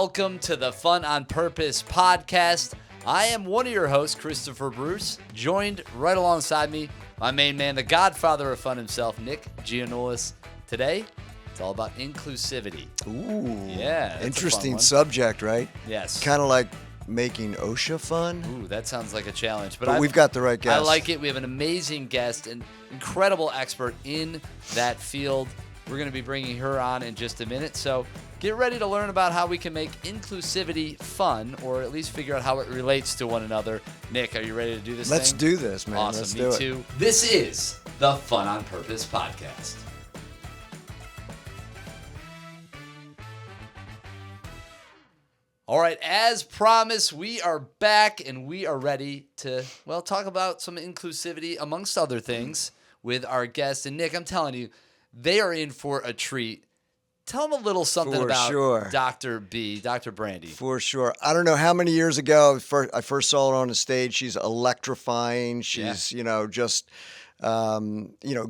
Welcome to the Fun on Purpose podcast. I am one of your hosts, Christopher Bruce, joined right alongside me, my main man, the Godfather of Fun himself, Nick Gianoulis. Today, it's all about inclusivity. Ooh, yeah, interesting subject, right? Yes. Kind of like making OSHA fun. Ooh, that sounds like a challenge. But we've got the right guest. I like it. We have an amazing guest, an incredible expert in that field. We're going to be bringing her on in just a minute. So get ready to learn about how we can make inclusivity fun, or at least figure out how it relates to one another. Nick, are you ready to do this Let's thing? do this, man. Awesome. Let's Me do it. too. This is the Fun on Purpose podcast. All right, as promised, we are back and we are ready to, talk about some inclusivity, amongst other things, with our guest. And Nick, I'm telling you, they are in for a treat. Tell them a little something about Dr. B, Dr. Brandi. For sure. I don't know how many years ago I first saw her on the stage. She's electrifying. She's,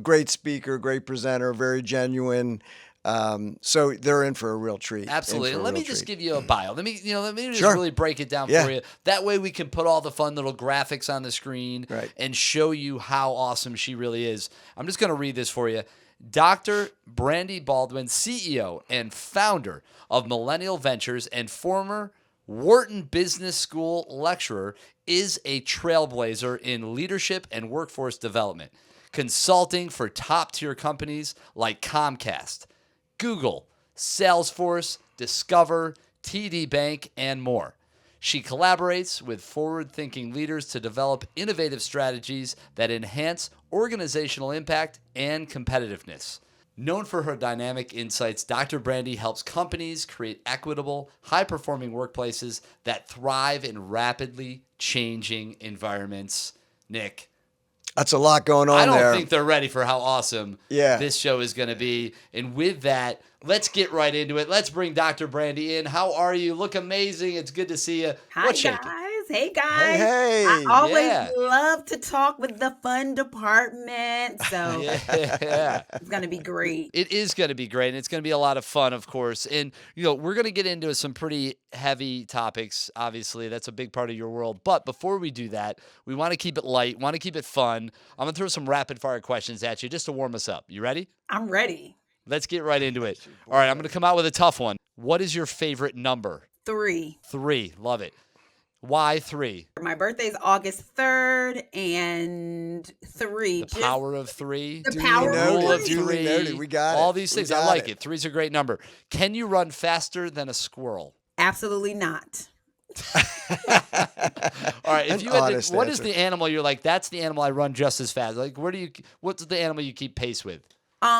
great speaker, great presenter, very genuine. So they're in for a real treat. Absolutely. And let me just give you a bio. Let me just Sure. really break it down for you. That way we can put all the fun little graphics on the screen and show you how awesome she really is. I'm just going to read this for you. Dr. Brandi Baldwin, CEO and founder of Millennial Ventures and former Wharton Business School lecturer, is a trailblazer in leadership and workforce development, consulting for top-tier companies like Comcast, Google, Salesforce, Discover, TD Bank, and more. She collaborates with forward-thinking leaders to develop innovative strategies that enhance organizational impact and competitiveness. Known for her dynamic insights, Dr. Brandi helps companies create equitable, high-performing workplaces that thrive in rapidly changing environments. Nick, that's a lot going on there. I don't think they're ready for how awesome this show is going to be. And with that, let's get right into it. Let's bring Dr. Brandi in. How are you? Look amazing. It's good to see you. Hi, guys. Hey, guys. Hey. I always love to talk with the fun department. So it's going to be great. It is going to be great. And it's going to be a lot of fun, of course. And, we're going to get into some pretty heavy topics. Obviously, that's a big part of your world. But before we do that, we want to keep it light, want to keep it fun. I'm going to throw some rapid fire questions at you just to warm us up. You ready? I'm ready. Let's get right into it. All right, I'm going to come out with a tough one. What is your favorite number? 3. 3. Love it. Why 3? My birthday's August 3rd, and 3. The power of 3. The power of 3. We got it. All these things. I like it. 3's a great number. Can you run faster than a squirrel? Absolutely not. All right. If you had to, what is the animal you're like, that's the animal I run just as fast? Like, what's the animal you keep pace with?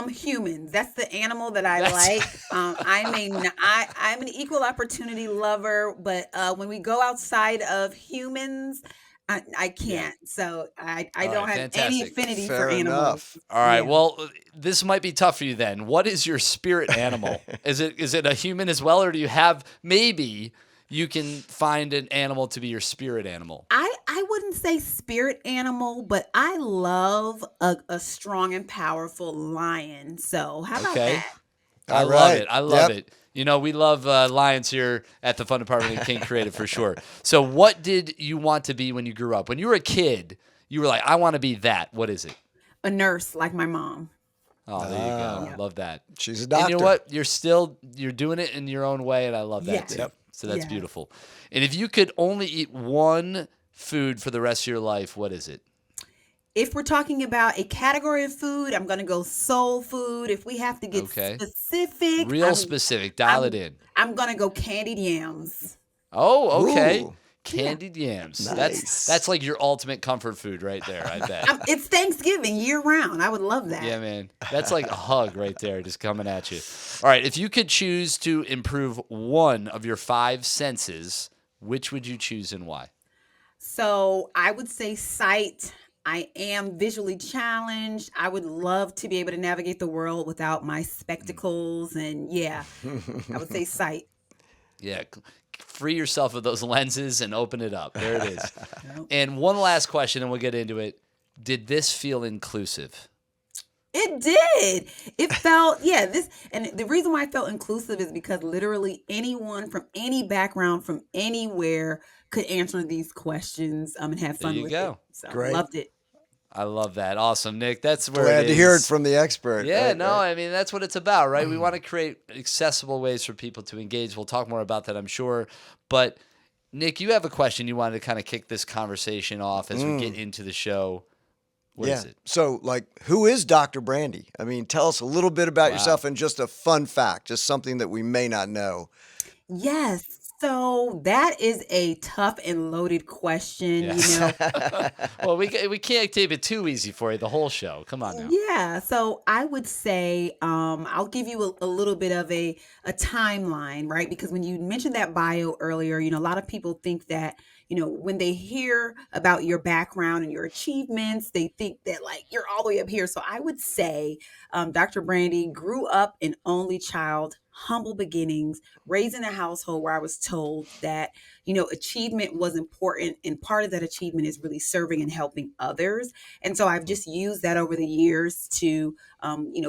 Humans. That's the animal that I like. I'm an equal opportunity lover, but when we go outside of humans, I can't. So I don't have any affinity for animals. All right. Well, this might be tough for you then. What is your spirit animal? Is it a human as well, or do you have maybe you can find an animal to be your spirit animal? I wouldn't say spirit animal, but I love a strong and powerful lion. So how about that? I love it. I love it. We love lions here at the Fun Department and King Creative for sure. So what did you want to be when you grew up? When you were a kid, you were like, I want to be that. What is it? A nurse like my mom. Oh, there you go. Yep. Love that. She's a doctor. And you know what? You're doing it in your own way, and I love that too. Yep. So that's beautiful. And if you could only eat one food for the rest of your life, what is it? If we're talking about a category of food, I'm going to go soul food. If we have to get specific. Specific. Dial it in. I'm going to go candied yams. Oh, okay. Ooh. Candied yams. Nice. That's like your ultimate comfort food right there, I bet. It's Thanksgiving year round. I would love that. Yeah, man. That's like a hug right there just coming at you. All right. If you could choose to improve one of your 5 senses, which would you choose and why? So I would say sight. I am visually challenged. I would love to be able to navigate the world without my spectacles. And I would say sight. Yeah. Free yourself of those lenses and open it up. There it is. And one last question, and we'll get into it. Did this feel inclusive? It did. It felt, yeah, and the reason why I felt inclusive is because literally anyone from any background, from anywhere, could answer these questions and have There fun you with it. go. So Great. loved it. I love that. Awesome, Nick. That's where Glad it to hear it is. from the expert. Yeah, right, no, right. I mean, that's what it's about, right? We want to create accessible ways for people to engage. We'll talk more about that, I'm sure. But Nick, you have a question you wanted to kind of kick this conversation off as we get into the show. What is it? So, like, who is Dr. Brandi? I mean, tell us a little bit about yourself and just a fun fact, just something that we may not know. Yes. So that is a tough and loaded question. Yes. You know, Well, we can't keep it too easy for you the whole show. Come on now. yeah. So I would say I'll give you a little bit of a timeline, right? Because when you mentioned that bio earlier, a lot of people think that, when they hear about your background and your achievements, they think that like you're all the way up here. So I would say Dr. Brandi grew up an only child, humble beginnings, raised in a household where I was told that, achievement was important. And part of that achievement is really serving and helping others. And so I've just used that over the years to,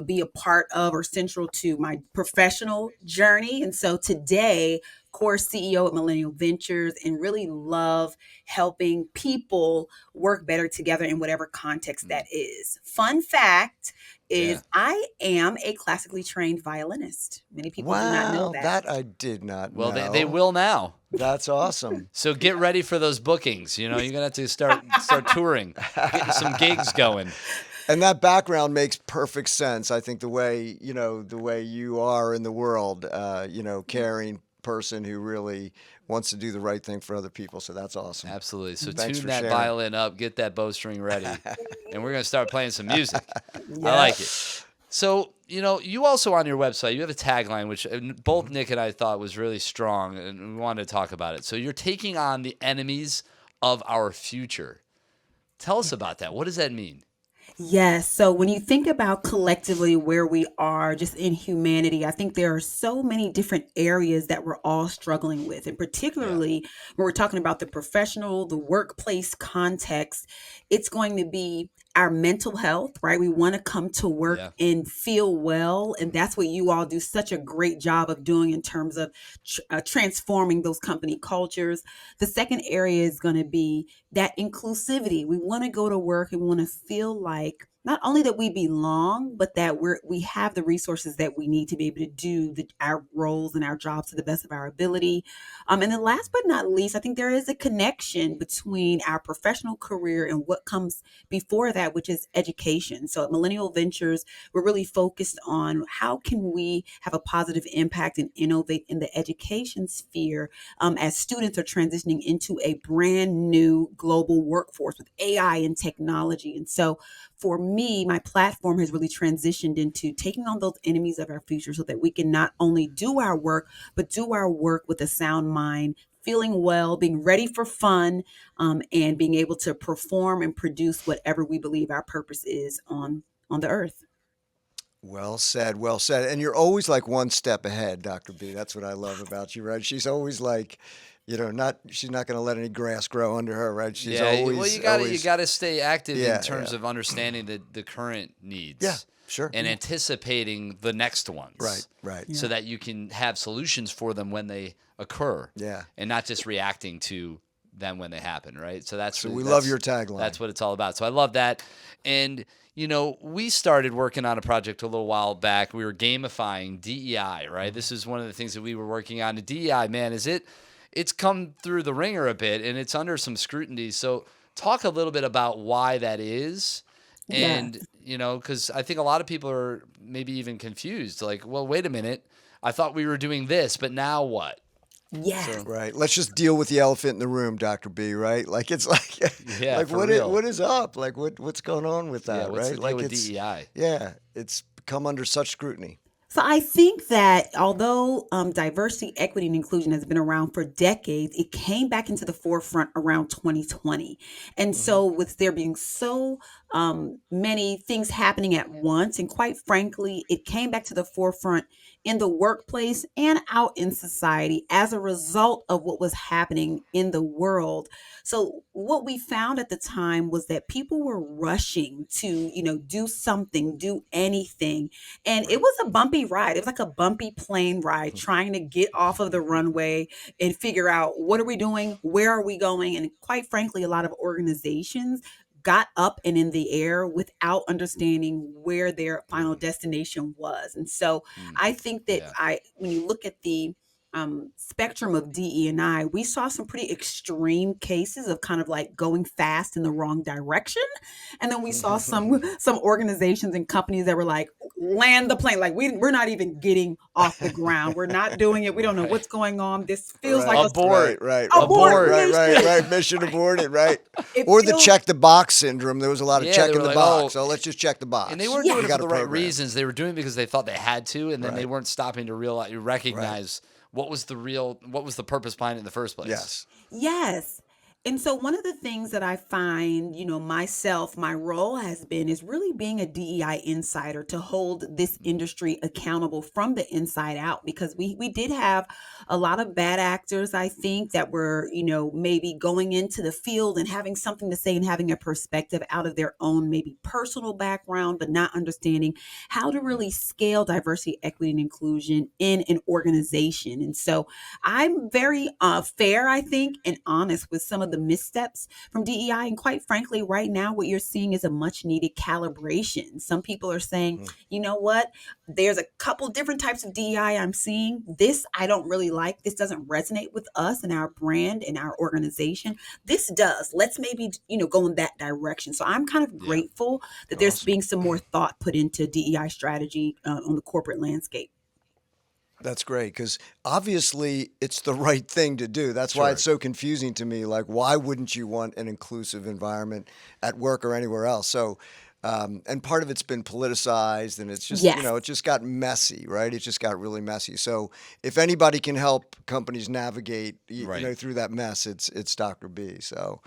be a part of or central to my professional journey. And so today, of course, CEO at Millennial Ventures, and really love helping people work better together in whatever context that is. Fun fact is I am a classically trained violinist. Many people do not know Wow, that. that I did not know. Well, they will now. That's awesome. So get ready for those bookings. You're going to have to start touring, getting some gigs going. And that background makes perfect sense. I think the way you are in the world, caring person who really wants to do the right thing for other people. So that's awesome. Absolutely. So Thanks tune for that sharing. violin up, get that bowstring ready, and we're going to start playing some music. I like it. So, you also on your website, you have a tagline, which both Nick and I thought was really strong, and we wanted to talk about it. So you're taking on the enemies of our future. Tell us about that. What does that mean? Yes. So when you think about collectively where we are just in humanity, I think there are so many different areas that we're all struggling with. And particularly when we're talking about the professional, the workplace context, it's going to be our mental health, right? We want to come to work and feel well. And that's what you all do such a great job of doing in terms of transforming those company cultures. The second area is going to be that inclusivity. We want to go to work and want to feel like not only that we belong, but that we have the resources that we need to be able to do our roles and our jobs to the best of our ability. And then last but not least, I think there is a connection between our professional career and what comes before that, which is education. So at Millennial Ventures, we're really focused on how can we have a positive impact and innovate in the education sphere as students are transitioning into a brand new global workforce with AI and technology. And so for me, my platform has really transitioned into taking on those enemies of our future so that we can not only do our work, but do our work with a sound mind, feeling well, being ready for fun, and being able to perform and produce whatever we believe our purpose is on the earth. Well said, well said. And you're always like one step ahead, Dr. B. That's what I love about you, right? She's always like, she's not going to let any grass grow under her, right? She's always. Well, you got to stay active in terms of understanding the current needs. Yeah, sure. And anticipating the next ones. Right. So that you can have solutions for them when they occur. Yeah. And not just reacting to them when they happen, right? So we love your tagline. That's what it's all about. So I love that. And we started working on a project a little while back. We were gamifying DEI, right? This is one of the things that we were working on. The DEI, man, it's come through the ringer a bit, and it's under some scrutiny. So talk a little bit about why that is. And, because I think a lot of people are maybe even confused. Like, well, wait a minute. I thought we were doing this, but now what? Yeah. So, right. Let's just deal with the elephant in the room, Dr. B, right? Like, it's like, what is up? Like, what's going on with that, what's right? the deal with DEI? Yeah. It's come under such scrutiny. So I think that although diversity, equity, and inclusion has been around for decades, it came back into the forefront around 2020. And so with there being so many things happening at once. And quite frankly, it came back to the forefront in the workplace and out in society as a result of what was happening in the world. So what we found at the time was that people were rushing to, do something, do anything. And it was a bumpy ride. It was like a bumpy plane ride trying to get off of the runway and figure out what are we doing? Where are we going? And quite frankly, a lot of organizations got up and in the air without understanding where their final destination was. And so I think that when you look at the spectrum of DE&I, we saw some pretty extreme cases of kind of like going fast in the wrong direction. And then we saw some organizations and companies that were like, land the plane. Like we're not even getting off the ground. We're not doing it. We don't know what's going on. This feels like abort. Mission aborted, right? Or the check the box syndrome. There was a lot of checking the box. So let's just check the box. And they weren't doing it for the right reasons. They were doing it because they thought they had to, and then they weren't stopping to recognize what was the purpose behind it in the first place. Yes. And so one of the things that I find, myself, my role is really being a DEI insider to hold this industry accountable from the inside out, because we did have a lot of bad actors, I think, that were, maybe going into the field and having something to say and having a perspective out of their own, maybe personal background, but not understanding how to really scale diversity, equity, and inclusion in an organization. And so I'm very fair, I think, and honest with some of the missteps from DEI. And quite frankly, right now, what you're seeing is a much needed calibration. Some people are saying, you know what, there's a couple different types of DEI I'm seeing. This I don't really like. This doesn't resonate with us and our brand and our organization. This does. Let's maybe, go in that direction. So I'm kind of grateful that there's being some more thought put into DEI strategy on the corporate landscape. That's great, because obviously it's the right thing to do. That's why it's so confusing to me. Like, why wouldn't you want an inclusive environment at work or anywhere else? So, and part of it's been politicized, and it's just, it just got messy, right? It just got really messy. So if anybody can help companies navigate, through that mess, it's Dr. B. So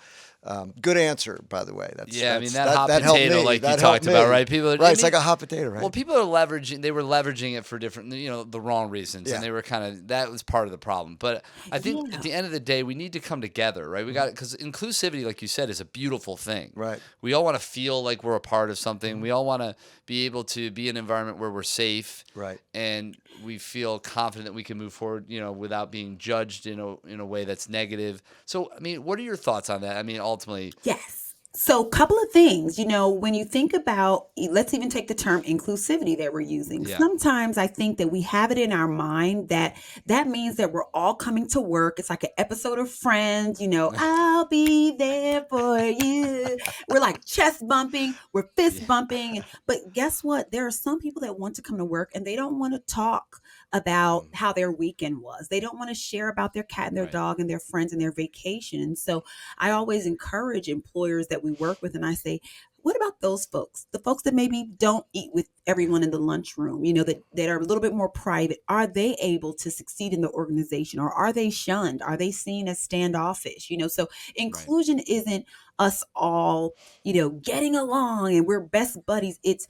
good answer, by the way. That hot potato, like you talked about, right? It's like a hot potato, right? Well, people are leveraging. They were leveraging it for different, the wrong reasons, and they were that was part of the problem. But I think at the end of the day, we need to come together, right? We got it, because inclusivity, like you said, is a beautiful thing, right? We all want to feel like we're a part of something. We all want to be able to be in an environment where we're safe, right? And we feel confident that we can move forward, without being judged in a way that's negative. So, I mean, what are your thoughts on that? I mean, ultimately, yes. So a couple of things, when you think about, let's even take the term inclusivity that we're using. Sometimes I think that we have it in our mind that means that we're all coming to work. It's like an episode of Friends, I'll be there for you. We're like chest bumping, we're fist bumping. But guess what? There are some people that want to come to work and they don't want to talk about how their weekend was. They don't want to share about their cat and their dog and their friends and their vacation. And so I always encourage employers that we work with, and I say, what about those folks? The folks that maybe don't eat with everyone in the lunchroom, that are a little bit more private. Are they able to succeed in the organization, or are they shunned? Are they seen as standoffish? So inclusion isn't us all, getting along and we're best buddies. It's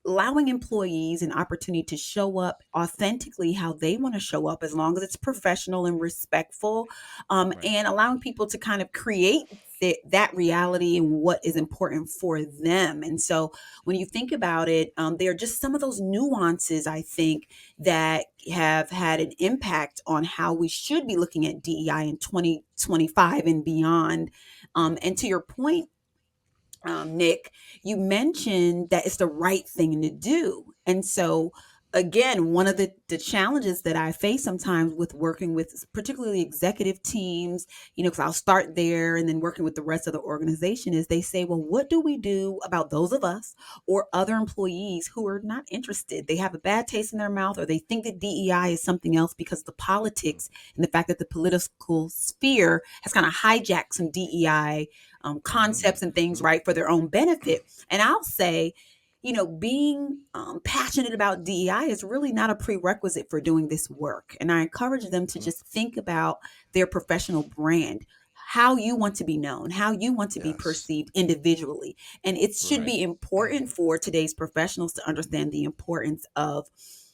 allowing employees an opportunity to show up authentically how they want to show up, as long as it's professional and respectful, and allowing people to kind of create that reality and what is important for them. And so when you think about it, there are just some of those nuances, I think, that have had an impact on how we should be looking at DEI in 2025 and beyond. And to your point, Nick, you mentioned that it's the right thing to do. And so, again, one of the challenges that I face sometimes with working with particularly executive teams, because I'll start there and then working with the rest of the organization, is they say, well, what do we do about those of us or other employees who are not interested? They have a bad taste in their mouth, or they think that DEI is something else because the politics and the fact that the political sphere has kind of hijacked some DEI concepts and things, right, for their own benefit. And I'll say, being passionate about DEI is really not a prerequisite for doing this work. And I encourage them to just think about their professional brand. how you want to be known, how you want to be perceived individually. And it should be important for today's professionals to understand the importance of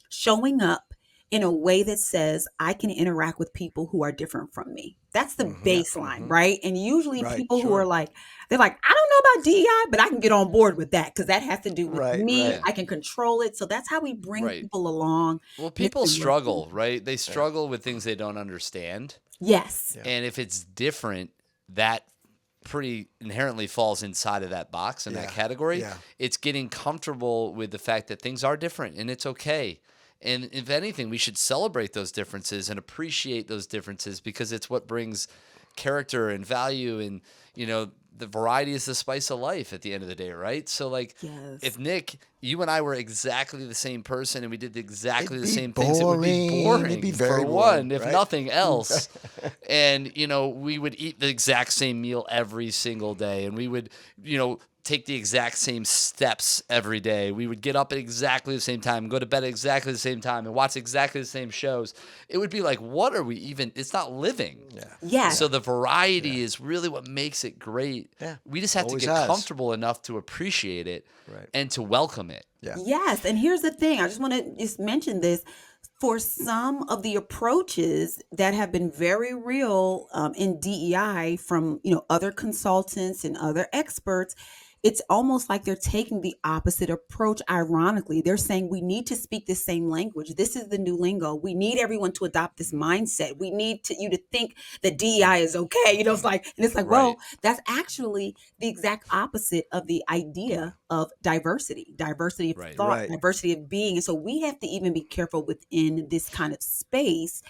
showing up in a way that says, I can interact with people who are different from me. That's the baseline, right? And usually people who are like, they're like, I don't know about DEI, but I can get on board with that because that has to do with me. I can control it. So that's how we bring people along. Well, people struggle, right? They struggle with things they don't understand. Yes. And if it's different, that pretty inherently falls inside of that box in that category. It's getting comfortable with the fact that things are different and it's okay. And if anything, we should celebrate those differences and appreciate those differences because it's what brings character and value. And, you know, the variety is the spice of life at the end of the day, right? So, like, if Nick, you and I were exactly the same person and we did exactly the same things, it would be boring. It'd be very boring, if nothing else. And, you know, we would eat the exact same meal every single day. And we would, you know, take the exact same steps every day. We would get up at exactly the same time, go to bed at exactly the same time, and watch exactly the same shows. It would be like, what are we even? It's not living. So the variety is really what makes it great. We just have to get comfortable enough to appreciate it and to welcome it. Yes. And here's the thing. I just want to just mention this. For some of the approaches that have been very real in DEI from, you know, other consultants and other experts, it's almost like they're taking the opposite approach. Ironically, they're saying we need to speak the same language. This is the new lingo. We need everyone to adopt this mindset. We need you to think that DEI is okay. You know, it's like, and it's like, well, that's actually the exact opposite of the idea of diversity of thought, diversity of being. And so we have to even be careful within this kind of space,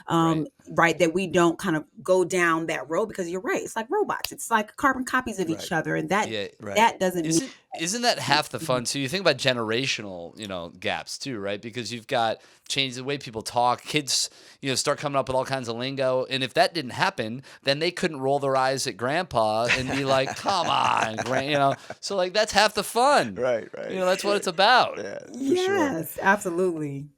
that we don't kind of go down that road, because you're right. It's like robots. It's like carbon copies of each other. And that doesn't isn't that half the fun? So you think about generational, you know, gaps too, right? Because you've got change the way people talk. Kids, you know, start coming up with all kinds of lingo. And if that didn't happen, then they couldn't roll their eyes at grandpa and be like, come on, you know. So like that's half the fun. Right. You know, that's what it's about. Yes, absolutely.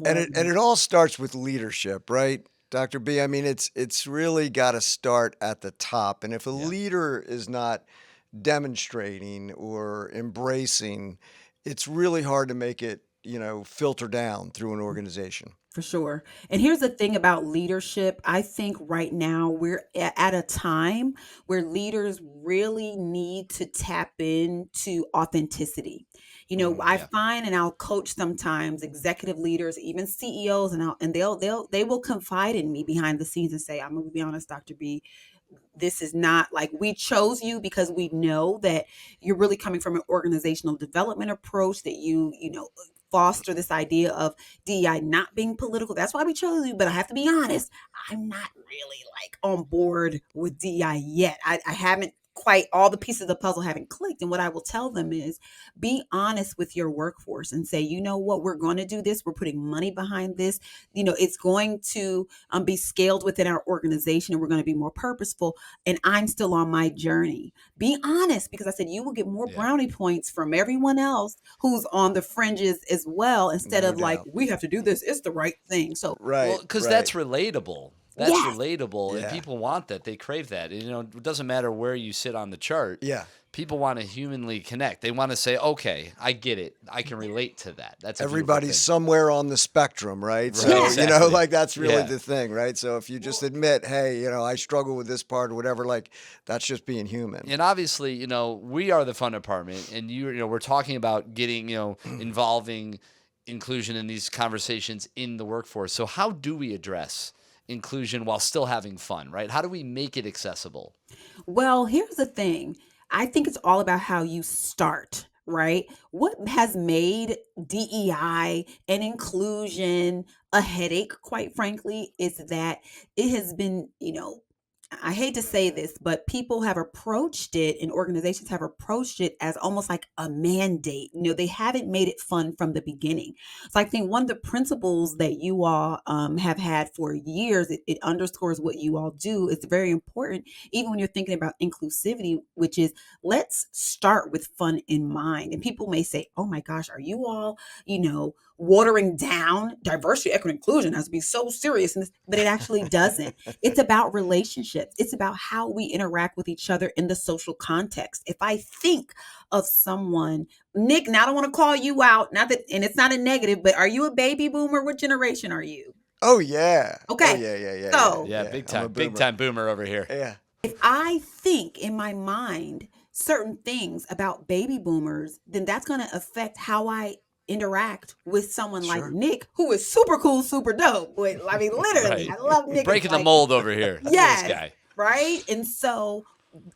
And it all starts with leadership, right? Dr. B, I mean, it's really got to start at the top. And if a leader is not demonstrating or embracing, it's really hard to make it, you know, filter down through an organization. For sure. And here's the thing about leadership. I think right now we're at a time where leaders really need to tap into authenticity. You know, I find, and I'll coach sometimes executive leaders, even CEOs, and they will confide in me behind the scenes and say, I'm going to be honest, Dr. B, this is not like we chose you because we know that you're really coming from an organizational development approach, that you know, foster this idea of DEI not being political. That's why we chose you. But I have to be honest, I'm not really like on board with DEI yet. I haven't quite, all the pieces of the puzzle haven't clicked. And what I will tell them is be honest with your workforce and say, you know what, we're going to do this. We're putting money behind this. You know, it's going to be scaled within our organization and we're going to be more purposeful. And I'm still on my journey. Be honest, because I said you will get more brownie points from everyone else who's on the fringes as well, instead of like, we have to do this. It's the right thing. So, because that's relatable. That's relatable, and people want that. They crave that. And, you know, it doesn't matter where you sit on the chart. People want to humanly connect. They want to say, okay, I get it. I can relate to that. That's everybody's somewhere on the spectrum, right? So, you know, like that's really the thing, right? So if you just admit, hey, you know, I struggle with this part or whatever, like that's just being human. And obviously, you know, we are the fun department, and you know, we're talking about getting, you know, involving inclusion in these conversations in the workforce. So how do we address inclusion while still having fun, right? How do we make it accessible? Well, here's the thing. I think it's all about how you start, right? What has made DEI and inclusion a headache, quite frankly, is that it has been, you know, I hate to say this, but people have approached it and organizations have approached it as almost like a mandate. You know, they haven't made it fun from the beginning. So I think one of the principles that you all have had for years, it underscores what you all do. It's very important, even when you're thinking about inclusivity, which is let's start with fun in mind. And people may say, oh my gosh, are you all, you know, watering down diversity, equity, inclusion has to be so serious, but it actually doesn't. It's about relationships. It's about how we interact with each other in the social context. If I think of someone, Nick, now I don't want to call you out, not that, and it's not a negative, but are you a baby boomer? What generation are you? Oh yeah. Okay. Oh yeah. So yeah, big time boomer over here. Yeah. If I think in my mind certain things about baby boomers, then that's going to affect how I interact with someone like Nick, who is super cool, super dope. I mean, literally, I love Nick. Breaking the mold over here. Yes, this guy. Right? And so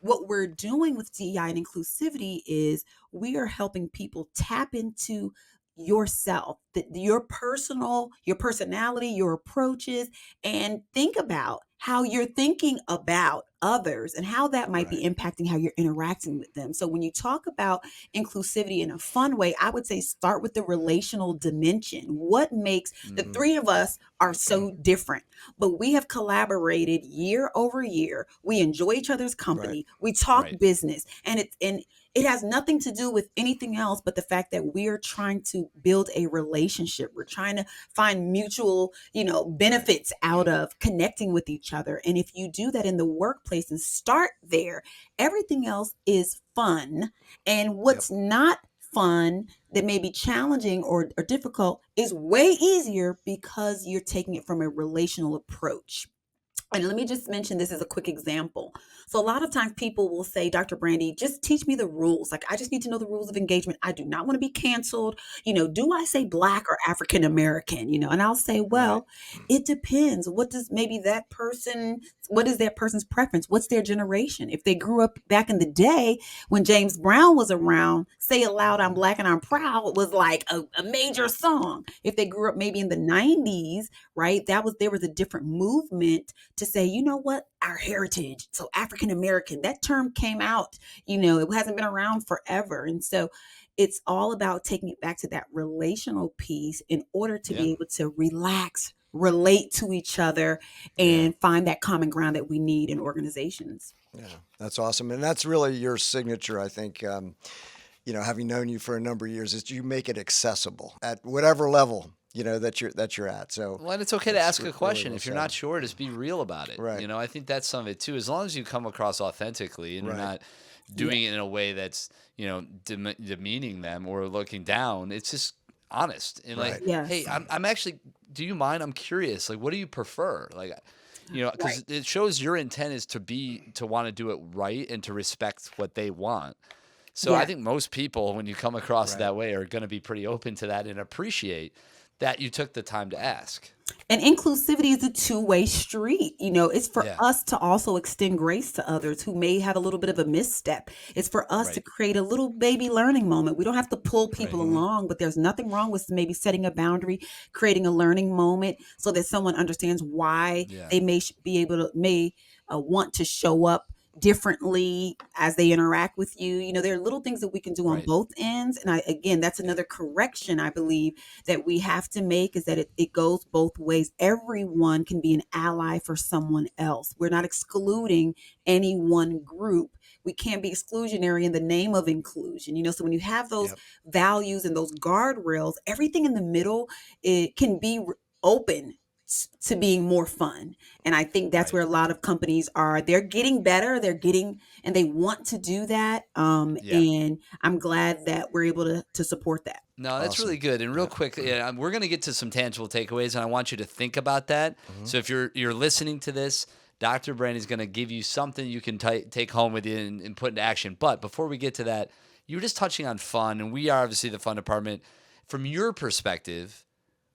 what we're doing with DEI and inclusivity is we are helping people tap into yourself, your personality, your approaches, and think about how you're thinking about others and how that might be impacting how you're interacting with them. So when you talk about inclusivity in a fun way, I would say start with the relational dimension. What makes the three of us are so different, but we have collaborated year over year. We enjoy each other's company. We talk business, and it has nothing to do with anything else but the fact that we are trying to build a relationship. We're trying to find mutual, benefits out of connecting with each other. And if you do that in the workplace and start there, everything else is fun. And what's not fun, that may be challenging or difficult, is way easier because you're taking it from a relational approach. And let me just mention this as a quick example. So a lot of times people will say, Dr. Brandi, just teach me the rules. Like, I just need to know the rules of engagement. I do not want to be canceled. Do I say Black or African American? And I'll say, well, it depends. What is that person's preference? What's their generation? If they grew up back in the day when James Brown was around, Say It Loud, I'm Black and I'm Proud was like a major song. If they grew up maybe in the 90s, right, there was a different movement to say, you know what, our heritage. So African American, that term came out, it hasn't been around forever. And so it's all about taking it back to that relational piece in order to be able to relax, relate to each other, and find that common ground that we need in organizations. Yeah, that's awesome. And that's really your signature, I think, having known you for a number of years, is you make it accessible at whatever level that you're at. So, well, and it's okay to ask a question. If you're not sure, just be real about it. Right. I think that's some of it too. As long as you come across authentically and you're not doing it in a way that's, demeaning them or looking down, it's just honest. And hey, I'm actually, do you mind? I'm curious. Like, what do you prefer? Like, because it shows your intent is to want to do it right and to respect what they want. So I think most people, when you come across that way, are going to be pretty open to that and appreciate that you took the time to ask. And inclusivity is a two-way street. It's for us to also extend grace to others who may have a little bit of a misstep. It's for us to create a little baby learning moment. We don't have to pull people along, but there's nothing wrong with maybe setting a boundary, creating a learning moment so that someone understands why they may want to show up differently as they interact with you. There are little things that we can do on both ends. And that's another correction I believe that we have to make, is that it goes both ways. Everyone can be an ally for someone else. We're not excluding any one group. We can't be exclusionary in the name of inclusion. So when you have those values and those guardrails, everything in the middle, it can be open to being more fun. And I think that's where a lot of companies are. They're getting better. And they want to do that. And I'm glad that we're able to support that. No, that's really good. And real quick, we're going to get to some tangible takeaways, and I want you to think about that. So if you're listening to this, Dr. Brandi is going to give you something you can take home with you and put into action. But before we get to that, you were just touching on fun, and we are obviously the fun department. From your perspective,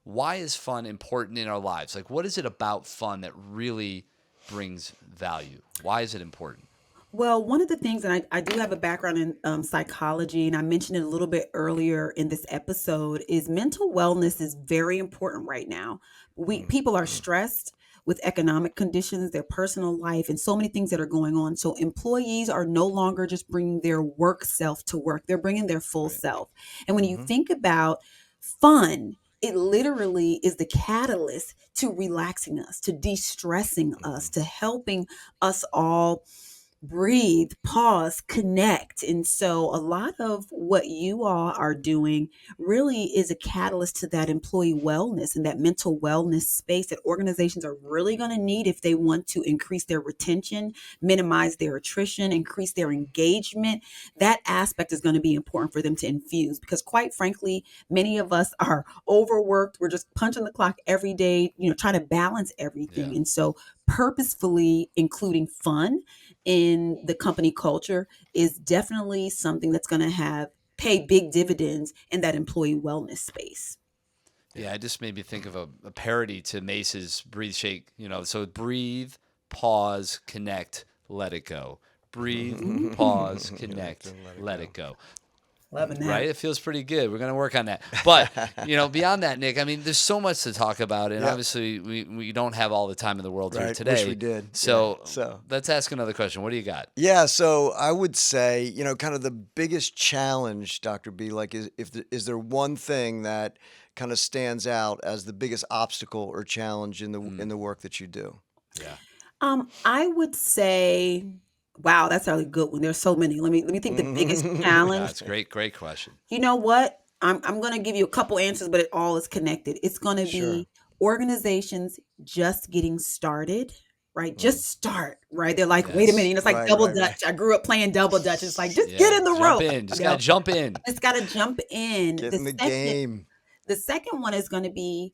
why is fun important in our lives? Like, what is it about fun that really brings value? Why is it important? Well, one of the things, and I do have a background in psychology, and I mentioned it a little bit earlier in this episode, is mental wellness is very important right now. People are stressed with economic conditions, their personal life, and so many things that are going on. So employees are no longer just bringing their work self to work. They're bringing their full self. And when you think about fun, it literally is the catalyst to relaxing us, to de-stressing us, to helping us all breathe, pause, connect. And so a lot of what you all are doing really is a catalyst to that employee wellness and that mental wellness space that organizations are really going to need if they want to increase their retention, minimize their attrition, increase their engagement. That aspect is going to be important for them to infuse because quite frankly, many of us are overworked. We're just punching the clock every day, trying to balance everything. Yeah. And so purposefully including fun in the company culture is definitely something that's going to have pay big dividends in that employee wellness space. Yeah, it just made me think of a parody to Mace's Breathe Shake, so breathe, pause, connect, let it go. Breathe, pause, connect, let it go. Loving that. Right? It feels pretty good. We're going to work on that. But, beyond that, Nick, I mean, there's so much to talk about. And obviously, we don't have all the time in the world here today. Wish we did. So let's ask another question. What do you got? Yeah, so I would say, kind of the biggest challenge, Dr. B, like is there one thing that kind of stands out as the biggest obstacle or challenge in the work that you do? Yeah. I would say, wow, that's a good one. There's so many. Let me think the biggest challenge. That's great question. You know what? I'm going to give you a couple answers, but it all is connected. It's going to be organizations just getting started, right? Just start, right? They're like, wait a minute. It's like double Dutch. I grew up playing double Dutch. It's like, just get in the rope. Just got to jump in. Just got to jump in. Get in the game. The second one is going to be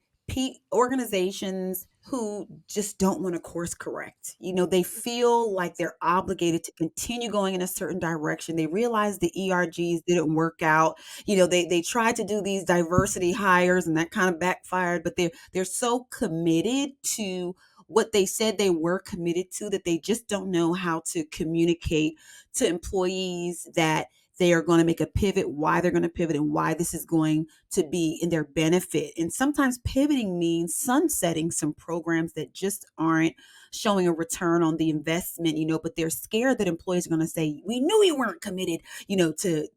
organizations who just don't want to course correct. They feel like they're obligated to continue going in a certain direction. They realize the ERGs didn't work out. They tried to do these diversity hires and that kind of backfired, but they're so committed to what they said they were committed to that they just don't know how to communicate to employees that they are going to make a pivot, why they're going to pivot, and why this is going to be in their benefit. And sometimes pivoting means sunsetting some programs that just aren't showing a return on the investment, but they're scared that employees are going to say, we knew you weren't committed, to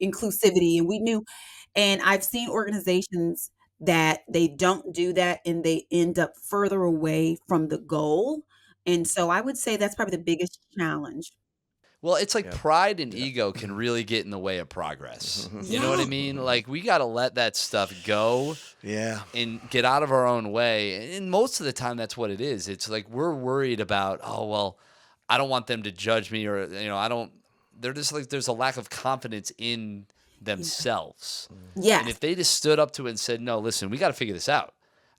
inclusivity, and we knew. And I've seen organizations that they don't do that and they end up further away from the goal. And so I would say that's probably the biggest challenge. Well, it's like pride and ego can really get in the way of progress. You know what I mean? Like, we got to let that stuff go and get out of our own way. And most of the time, that's what it is. It's like we're worried about, I don't want them to judge me or, they're just like, there's a lack of confidence in themselves. Yeah. And if they just stood up to it and said, no, listen, we got to figure this out.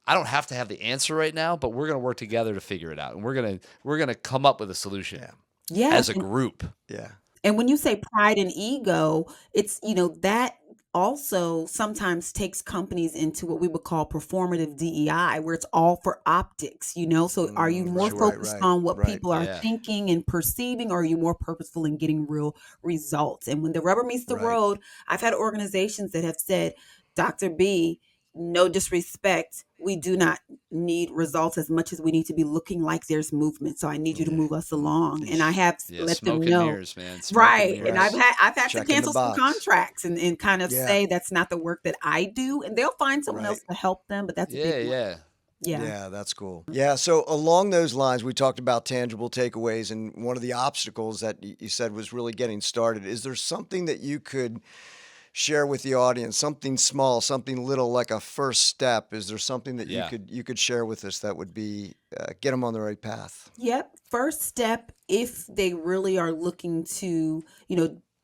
I don't have to have the answer right now, but we're going to work together to figure it out. And we're going to come up with a solution. Yeah. As a group. Yeah. And when you say pride and ego, it's, that also sometimes takes companies into what we would call performative DEI, where it's all for optics, So are you more focused on what people are thinking and perceiving, or are you more purposeful in getting real results? And when the rubber meets the road, I've had organizations that have said, Dr. B, no disrespect, we do not need results as much as we need to be looking like there's movement. So I need you to move us along. And I have let them know. Mirrors, man. And I've had to cancel some contracts and kind of say that's not the work that I do. And they'll find someone else to help them. But that's a big one. Yeah, that's cool. Yeah, so along those lines, we talked about tangible takeaways, and one of the obstacles that you said was really getting started. Is there something that you could share with the audience, something small, something little, like a first step? Is there something that you could share with us that would be get them on the right path? Yep. First step, if they really are looking to,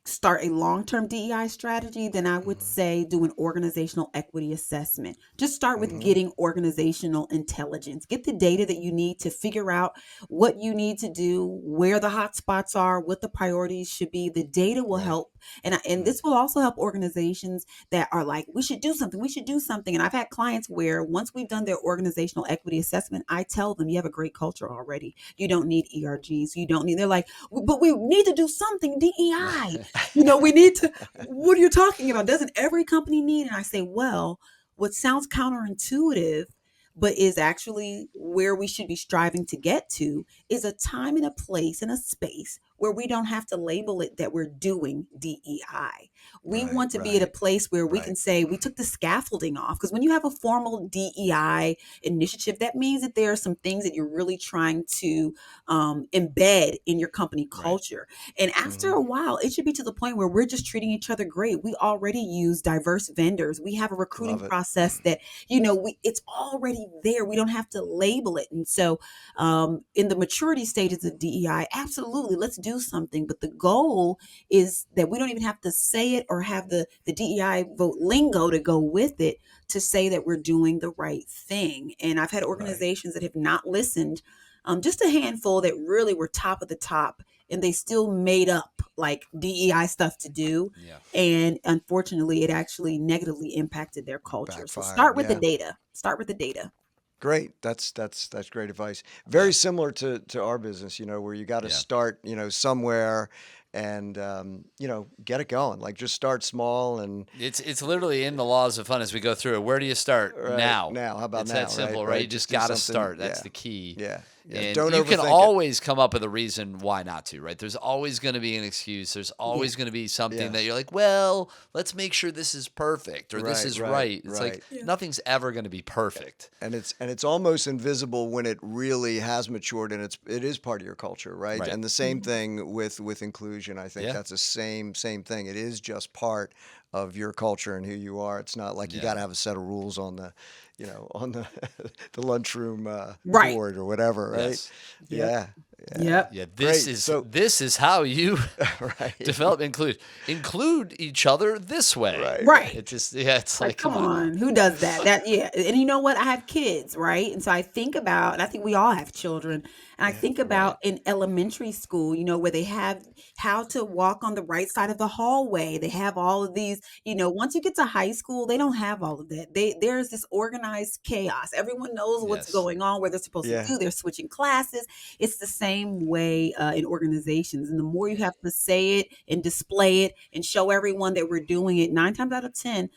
start a long-term DEI strategy, then I would say do an organizational equity assessment. Just start with getting organizational intelligence. Get the data that you need to figure out what you need to do, where the hot spots are, what the priorities should be. The data will help. And this will also help organizations that are like, we should do something. And I've had clients where once we've done their organizational equity assessment, I tell them, you have a great culture already. You don't need ERGs. They're like, but we need to do something DEI. We need to, what are you talking about? Doesn't every company need? And I say, well, what sounds counterintuitive, but is actually where we should be striving to get to, is a time and a place and a space where we don't have to label it that we're doing DEI. We Right, want to be at a right, place where we right. can say we took the scaffolding off. Because when you have a formal DEI initiative, that means that there are some things that you're really trying to embed in your company Right. culture. And after a while, it should be to the point where we're just treating each other great. We already use diverse vendors. We have a recruiting Love it. process that, it's already there. We don't have to label it. And so in the maturity stages of DEI, absolutely, let's do something. But the goal is that we don't even have to say it or have the DEI vote lingo to go with it to say that we're doing the right thing. And I've had organizations that have not listened, just a handful that really were top of the top, and they still made up like DEI stuff to do. Yeah. And unfortunately, it actually negatively impacted their culture. So Backfired, start with the yeah. data. Start with the data. Great. That's great advice. Very similar to our business, where you got to Yeah. start, somewhere and, get it going. Like just start small and It's literally in the laws of fun as we go through it. Where do you start? Right, Now. now. How about it's now, that simple, right? right? Right, You just just do got to something, start. That's yeah. the key. yeah. And Don't you overthink can it. always come up with a reason why not to, right? There's always going to be an excuse. There's always going to be something Yeah. that you're like, well, let's make sure this is perfect or this Right, is right, right. It's right. like Yeah. nothing's ever going to be perfect. And it's almost invisible when it really has matured and it is part of your culture, right? Right. And the same thing with inclusion. I think Yeah. that's the same thing. It is just part of your culture and who you are. It's not like you Yeah. got to have a set of rules on the on the the lunchroom Right. board or whatever, right? Yes. Yeah. Yep. Yeah, Great. this is how you Right. develop include each other this way. Right. Right. It's just it's Like, like come on, who does that? Yeah. And you know what? I have kids, right? And so I think about, and I think we all have children, and I think about in elementary school, where they have how to walk on the right side of the hallway. They have all of these, once you get to high school, they don't have all of that. There's this organized chaos. Everyone knows what's Yes. going on, where they're supposed Yeah. to do. They're switching classes. It's the same way in organizations. And the more you have to say it and display it and show everyone that we're doing it, 9 times out of 10,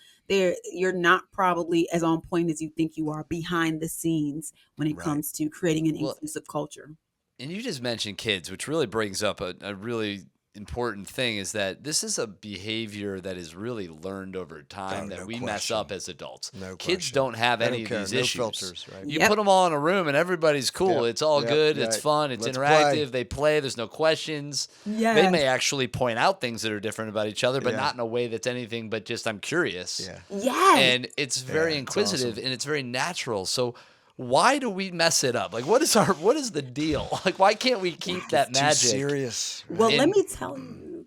you're not probably as on point as you think you are behind the scenes when it Right. comes to creating an Well, inclusive culture. And you just mentioned kids, which really brings up a really important thing is that this is a behavior that is really learned over time Oh, that no we mess question. up as adults. No Kids question. don't have They any don't of care. these No issues. filters, right? You Yep. put them all in a room and everybody's cool. Yep, It's all yep, good. It's right. fun. It's Let's interactive. play. They play. There's no questions. They Yes. may actually point out things that are different about each other, but Yeah. not in a way that's anything but just I'm curious. Yeah. Yes. And it's very Yeah, it's inquisitive awesome. and it's very natural. So why do we mess it up? Like what is the deal? Like why can't we keep that Too magic? serious. Well, let And- me tell you.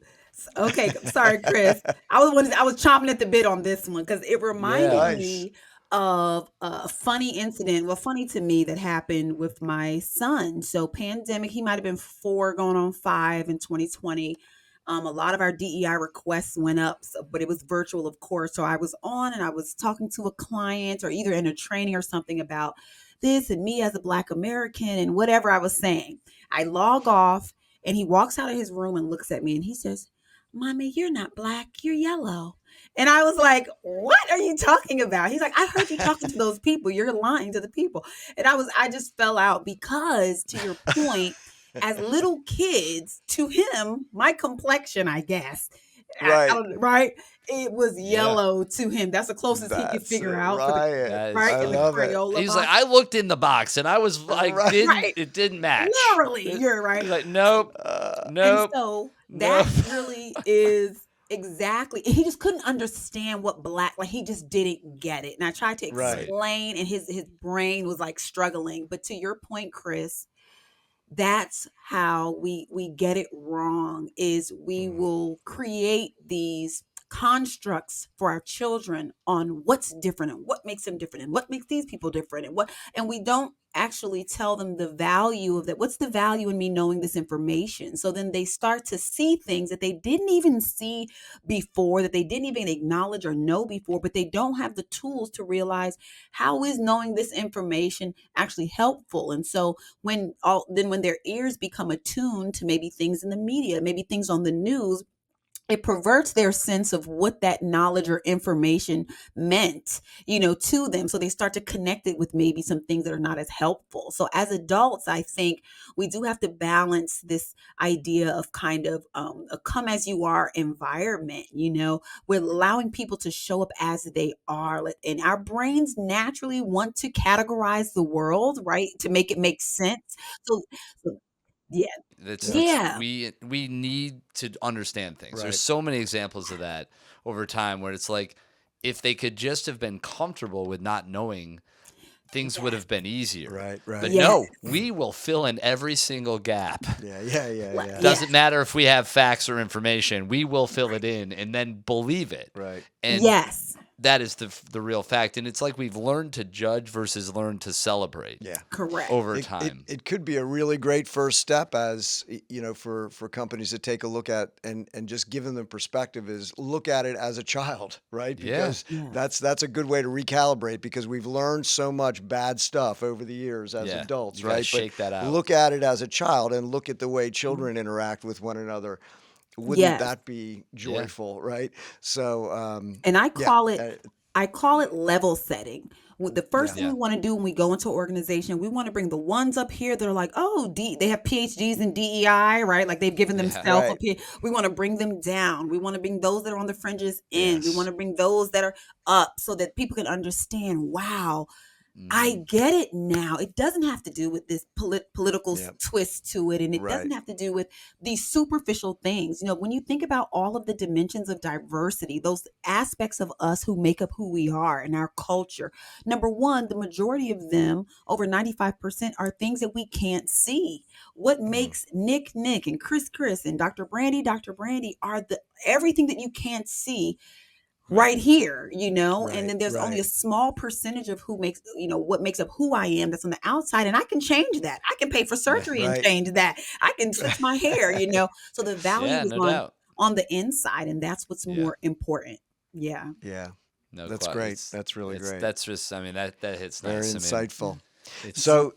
Okay, sorry, Chris. I was chomping at the bit on this one because it reminded Nice. me of a funny incident. Well, funny to me that happened with my son. So, pandemic, he might have been 4, going on 5 in 2020. A lot of our DEI requests went up, but it was virtual, of course. So I was on and I was talking to a client or either in a training or something about this and me as a Black American and whatever I was saying. I log off and he walks out of his room and looks at me and he says, "Mommy, you're not Black, you're yellow." And I was like, "What are you talking about?" He's like, "I heard you talking to those people. You're lying to the people." And I just fell out because, to your point, as little kids, to him, my complexion, I guess, Right. right? It was yellow to him. That's the closest he could That's figure it, out. That is Right? I in the love it. Crayola He's like, box. I looked in the box and I was like, Right. Right. it didn't match. Literally, you're right. He's like, nope, And nope. so that Nope. really is exactly, he just couldn't understand what Black, like he just didn't get it. And I tried to Right. explain and his brain was like struggling. But to your point, Chris, that's how we get it wrong is we will create these constructs for our children on what's different and what makes them different and what makes these people different and we don't actually tell them the value of that. What's the value in me knowing this information? So then they start to see things that they didn't even see before, that they didn't even acknowledge or know before, but they don't have the tools to realize how is knowing this information actually helpful. And so when their ears become attuned to maybe things in the media, maybe things on the news, it perverts their sense of what that knowledge or information meant, to them. So they start to connect it with maybe some things that are not as helpful. So as adults, I think we do have to balance this idea of kind of a come as you are environment. We're allowing people to show up as they are. And our brains naturally want to categorize the world, right? To make it make sense. So yeah. Yeah. We need to understand things. Right. There's so many examples of that over time where it's like, if they could just have been comfortable with not knowing, things would have been easier. Right. But Yes. no, we will fill in every single gap. Yeah. Doesn't matter if we have facts or information, we will fill it in and then believe it. Right. And Yes. that is the real fact. And it's like we've learned to judge versus learn to celebrate. Yeah. Correct. Over time. It could be a really great first step as, for companies to take a look at and just give them the perspective is look at it as a child, right? Because that's a good way to recalibrate because we've learned so much bad stuff over the years as adults, You gotta right? shake that out. Look at it as a child and look at the way children interact with one another. Wouldn't that be joyful, right? So, and I call it level setting. The first thing we want to do when we go into an organization, we want to bring the ones up here that are like, they have PhDs in DEI, right? Like they've given themselves up here. We want to bring them down. We want to bring those that are on the fringes in. We want to bring those that are up so that people can understand, wow, I get it now. It doesn't have to do with this political twist to it. And it doesn't have to do with these superficial things. When you think about all of the dimensions of diversity, those aspects of us who make up who we are and our culture, number one, the majority of them, over 95%, are things that we can't see. What makes Nick, and Chris, and Dr. Brandy are everything that you can't see right here, and then there's only a small percentage of who makes, what makes up who I am that's on the outside. And I can change that. I can pay for surgery and change that. I can fix my hair, so the value is on the inside. And that's what's more important. Yeah. Yeah. No, that's great. That's really great. That's just, that hits very nice. Insightful. So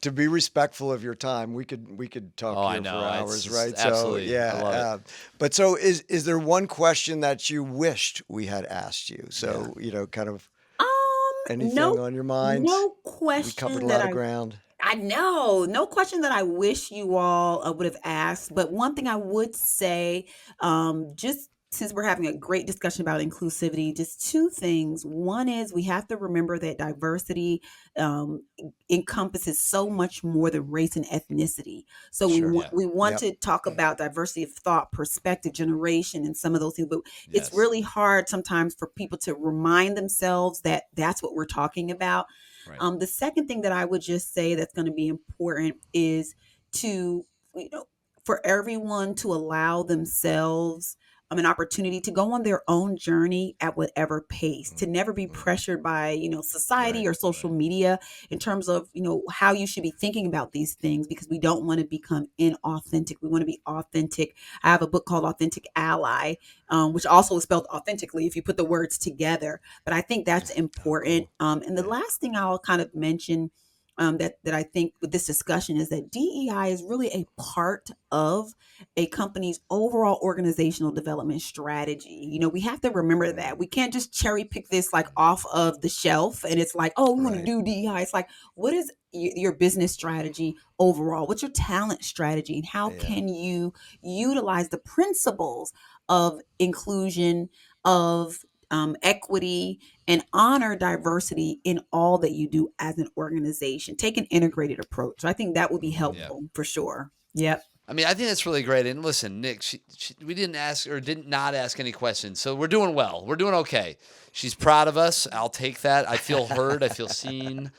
to be respectful of your time, we could talk here for hours, right? Absolutely. So I love it. But so is there one question that you wished we had asked you? So kind of anything on your mind? No question. We covered a lot of ground. I know. No question that I wish you all would have asked. But one thing I would say, just since we're having a great discussion about inclusivity, just two things. One is we have to remember that diversity encompasses so much more than race and ethnicity. So we want to talk about diversity of thought, perspective, generation, and some of those things. But it's really hard sometimes for people to remind themselves that that's what we're talking about. Right. The second thing that I would just say that's going to be important is to, for everyone to allow themselves an opportunity to go on their own journey at whatever pace, to never be pressured by, society or social media in terms of, how you should be thinking about these things, because we don't want to become inauthentic. We want to be authentic. I have a book called Authentic Ally, which also is spelled authentically if you put the words together. But I think that's important. And the last thing I'll kind of mention that I think with this discussion is that DEI is really a part of a company's overall organizational development strategy. We have to remember that we can't just cherry pick this like off of the shelf and it's like, we want to do DEI. It's like, what is your business strategy overall? What's your talent strategy? And how can you utilize the principles of inclusion, of equity, and honor diversity in all that you do as an organization? Take an integrated approach. So I think that would be helpful for sure. Yep. I think that's really great. And listen, Nick, we did not ask any questions. So we're doing well. We're doing okay. She's proud of us. I'll take that. I feel heard. I feel seen.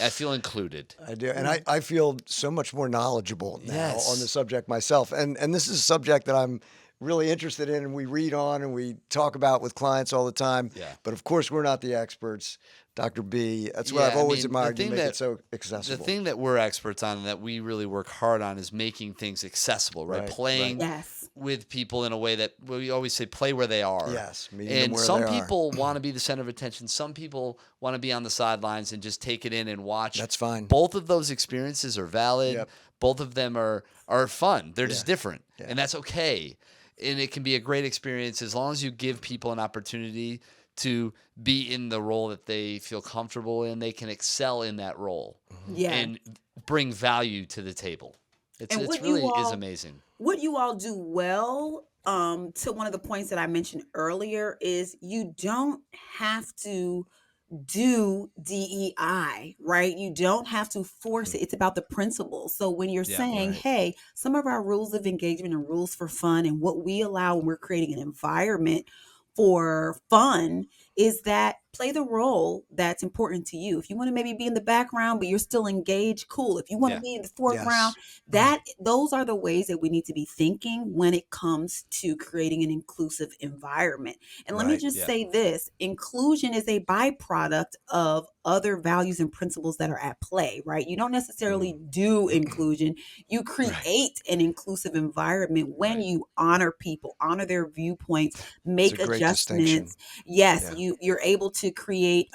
I feel included. I do. And I feel so much more knowledgeable now on the subject myself. And this is a subject that I'm really interested in and we read on and we talk about with clients all the time. Yeah. But of course, we're not the experts. Dr. B, that's what I've always admired. You make it so accessible. The thing that we're experts on and that we really work hard on is making things accessible, right? Playing with people in a way that we always say, play where they are. Yes. And some people want to be the center of attention. Some people want to be on the sidelines and just take it in and watch. That's fine. Both of those experiences are valid. Yep. both of them are fun. They're just different, Yeah. and that's okay. And it can be a great experience as long as you give people an opportunity to be in the role that they feel comfortable in. They can excel in that role and bring value to the table. It's really is amazing. What you all do well, to one of the points that I mentioned earlier, is you don't have to do DEI, right? You don't have to force it. It's about the principles. So when you're saying, hey, some of our rules of engagement and rules for fun and what we allow when we're creating an environment for fun is that play the role that's important to you. If you want to maybe be in the background, but you're still engaged, cool. If you want to be in the foreground, those are the ways that we need to be thinking when it comes to creating an inclusive environment. And let me just say this, inclusion is a byproduct of other values and principles that are at play, right? You don't necessarily do inclusion. You create an inclusive environment when you honor people, honor their viewpoints, make adjustments. Yes, you're able to create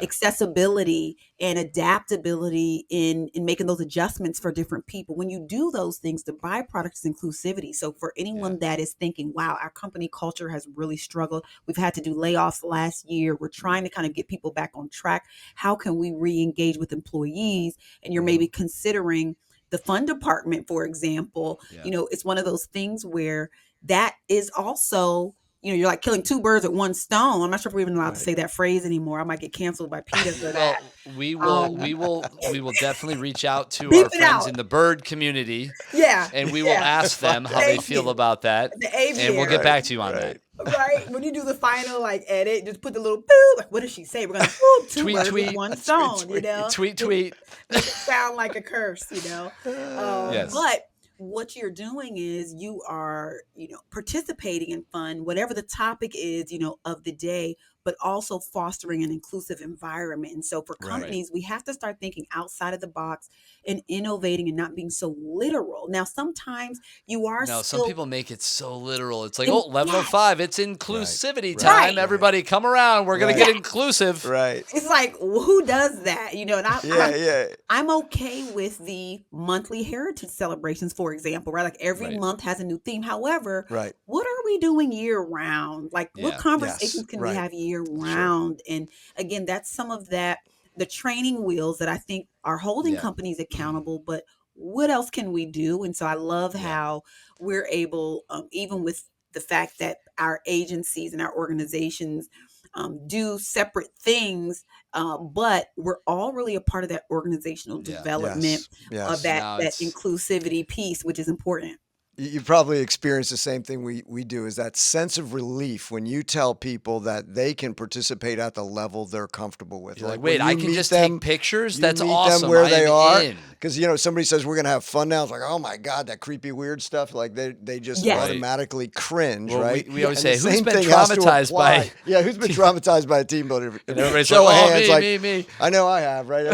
accessibility and adaptability in making those adjustments for different people. When you do those things, the byproduct is inclusivity. So for anyone that is thinking, wow, our company culture has really struggled. We've had to do layoffs last year. We're trying to kind of get people back on track. How can we re-engage with employees? And you're maybe considering the fund department, for example. It's one of those things where that is also, you're like killing two birds with one stone. I'm not sure if we're even allowed to say that phrase anymore. I might get canceled by PETA for that. We will definitely reach out to our friends in the bird community. And we will ask them how they feel about that. And we'll get back to you on that. Right. When you do the final edit, just put the little boop. Like, what does she say? We're gonna boop two birds with one stone. Tweet. Make it sound like a curse. But what you're doing is you are, participating in fun, whatever the topic is, of the day, but also fostering an inclusive environment. And so for companies, we have to start thinking outside of the box and innovating and not being so literal. Now, sometimes you are some people make it so literal. It's like, 11:05, it's inclusivity time. Everybody come around. We're going to get inclusive. Right. It's like, who does that? And I'm okay with the monthly heritage celebrations, for example, right? Like every month has a new theme. However, what are we doing year round? Like what conversations can we have year round? And again, that's some of that, the training wheels that I think are holding companies accountable, but what else can we do? And so I love how we're able, even with the fact that our agencies and our organizations do separate things, but we're all really a part of that organizational development of that inclusivity piece, which is important. You probably experience the same thing we do, is that sense of relief when you tell people that they can participate at the level they're comfortable with. Like, wait, I can just take pictures? That's awesome. Them where they are. Because, somebody says we're going to have fun now. It's like, oh my God, that creepy weird stuff. Like they just automatically cringe, right? We always say, who's been traumatized by... Yeah, who's been traumatized by a team builder? And everybody's like, me. I know I have, right?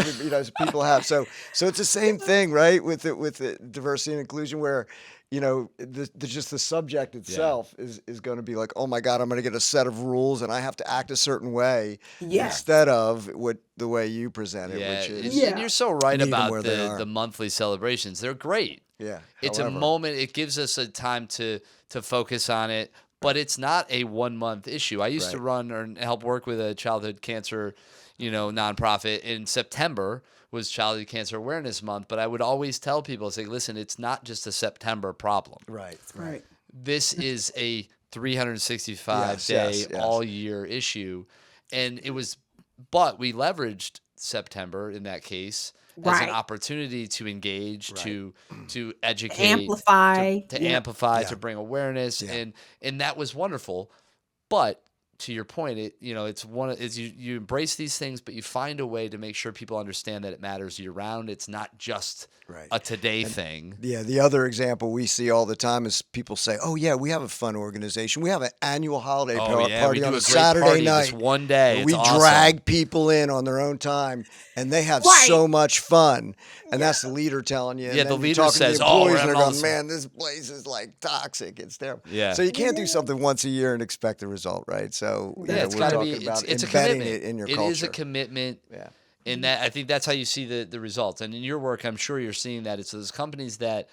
People have. So it's the same thing, right? With the diversity and inclusion where... just the subject itself is going to be like, oh my God, I'm going to get a set of rules and I have to act a certain way instead of the way you present it, which is. And you're so right about the monthly celebrations. They're great. Yeah. It's a moment. It gives us a time to focus on it, but it's not a 1 month issue. I used to run or help work with a childhood cancer, nonprofit in September. Was Childhood Cancer Awareness Month, but I would always tell people, say, listen, it's not just a September problem. Right. This is a 365-day all-year issue, and but we leveraged September in that case as an opportunity to engage, to educate, amplify, to bring awareness, and that was wonderful. But to your point, it's you embrace these things, but you find a way to make sure people understand that it matters year round. It's not just a today thing. Yeah, the other example we see all the time is people say, "Oh yeah, we have a fun organization. We have an annual holiday party on a Saturday night. This one day, we drag people in on their own time, and they have so much fun." And that's the leader telling you. And the leader says, "Oh, they're going, man, this place is like toxic. It's terrible." Yeah. So you can't do something once a year and expect the result, right? So it's got to be. It's a commitment. it in your culture. culture. It is a commitment. Yeah. And that, I think that's how you see the results. And in your work, I'm sure you're seeing that. It's those companies that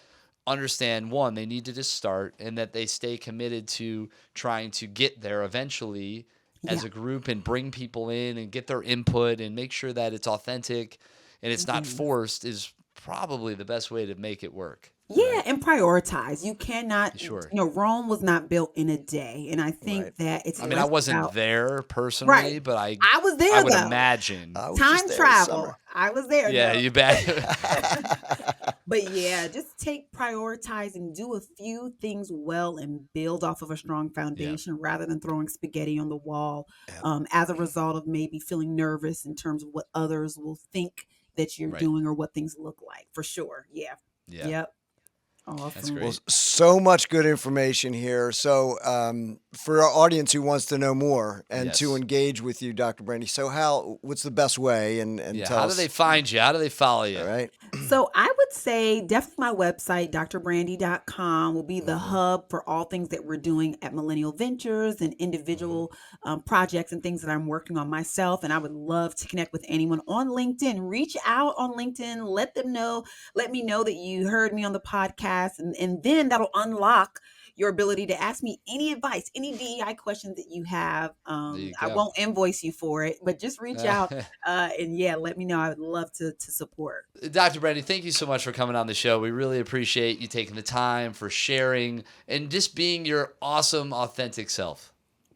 understand, one, they need to just start, and that they stay committed to trying to get there eventually as a group and bring people in and get their input and make sure that it's authentic and it's not forced is probably the best way to make it work. Yeah, and prioritize. You cannot, Sure. Rome was not built in a day. And I think that it's I mean, I wasn't there personally, but I was there, I would though. imagine. Time travel. I was there. Yeah, though. you bet. But yeah, just prioritize and do a few things well and build off of a strong foundation rather than throwing spaghetti on the wall as a result of maybe feeling nervous in terms of what others will think that you're doing or what things look like. For sure. Yeah. Yep. Awesome. That's great. Well, so much good information here. So for our audience who wants to know more and to engage with you, Dr. Brandi, so what's the best way? And tell how us. do they find you? How do they follow you? All right. So I would say definitely my website, drbrandi.com, will be the hub for all things that we're doing at Millennial Ventures and individual projects and things that I'm working on myself. And I would love to connect with anyone on LinkedIn. Reach out on LinkedIn. Let me know that you heard me on the podcast. And then that'll unlock your ability to ask me any advice, any DEI questions that you have. I won't invoice you for it, but just reach out and let me know. I would love to support. Dr. Brandi, thank you so much for coming on the show. We really appreciate you taking the time for sharing and just being your awesome, authentic self.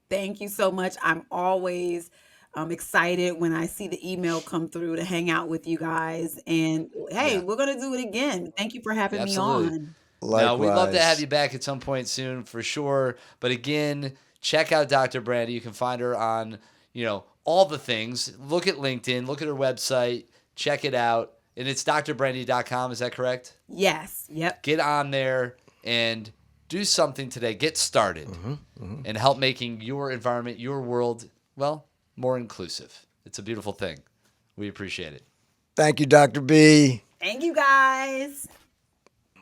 Thank you so much. I'm always excited when I see the email come through to hang out with you guys. And hey, we're going to do it again. Thank you for having me on. Likewise. No, we'd love to have you back at some point soon for sure. But again, check out Dr. Brandi. You can find her on, all the things. Look at LinkedIn, look at her website, check it out. And it's drbrandi.com. Is that correct? Yes. Yep. Get on there and do something today. Get started and help making your environment, your world, more inclusive. It's a beautiful thing. We appreciate it. Thank you, Dr. B. Thank you, guys.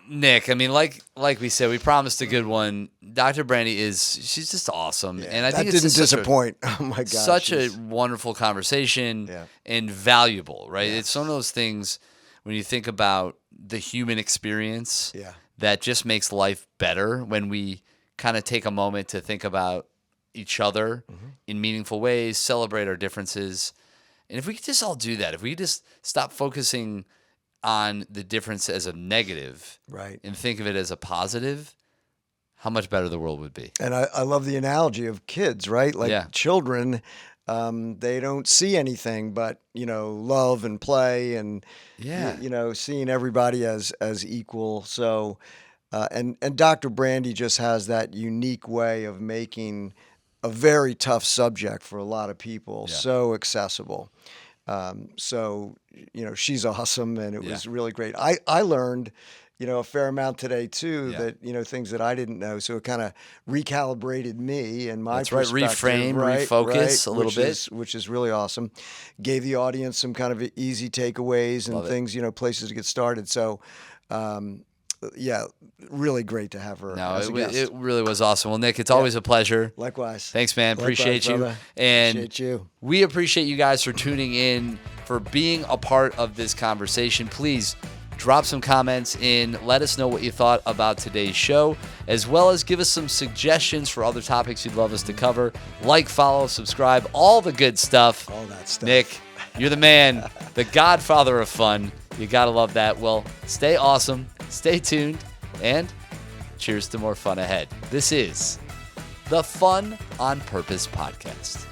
Nick, I mean, like we said, we promised a good one. Dr. Brandi she's just awesome. And I think that didn't disappoint. Oh my gosh. Such a wonderful conversation and valuable, right? Yes. It's one of those things when you think about the human experience that just makes life better when we kind of take a moment to think about each other in meaningful ways, celebrate our differences. And if we could just all do that, if we could just stop focusing on the difference as a negative and think of it as a positive, how much better the world would be. And I love the analogy of kids, right? Like children, they don't see anything but, love and play and, seeing everybody as equal. So, and Dr. Brandi just has that unique way of making a very tough subject for a lot of people so accessible. So, she's awesome, and it was really great. I learned, a fair amount today too, that, things that I didn't know. So it kind of recalibrated me and my perspective. Reframe, refocus a little bit. Which is really awesome. Gave the audience some kind of easy takeaways and things, places to get started. So, really great to have her as a guest. It really was awesome. Well, Nick, it's always a pleasure. Likewise. Thanks, man. Appreciate you. Brother. And appreciate you. We appreciate you guys for tuning in, for being a part of this conversation. Please drop some comments in. Let us know what you thought about today's show, as well as give us some suggestions for other topics you'd love us to cover. Like, follow, subscribe, all the good stuff. All that stuff. Nick, you're the man, the Godfather of Fun. You got to love that. Well, stay awesome, stay tuned, and cheers to more fun ahead. This is the Fun on Purpose podcast.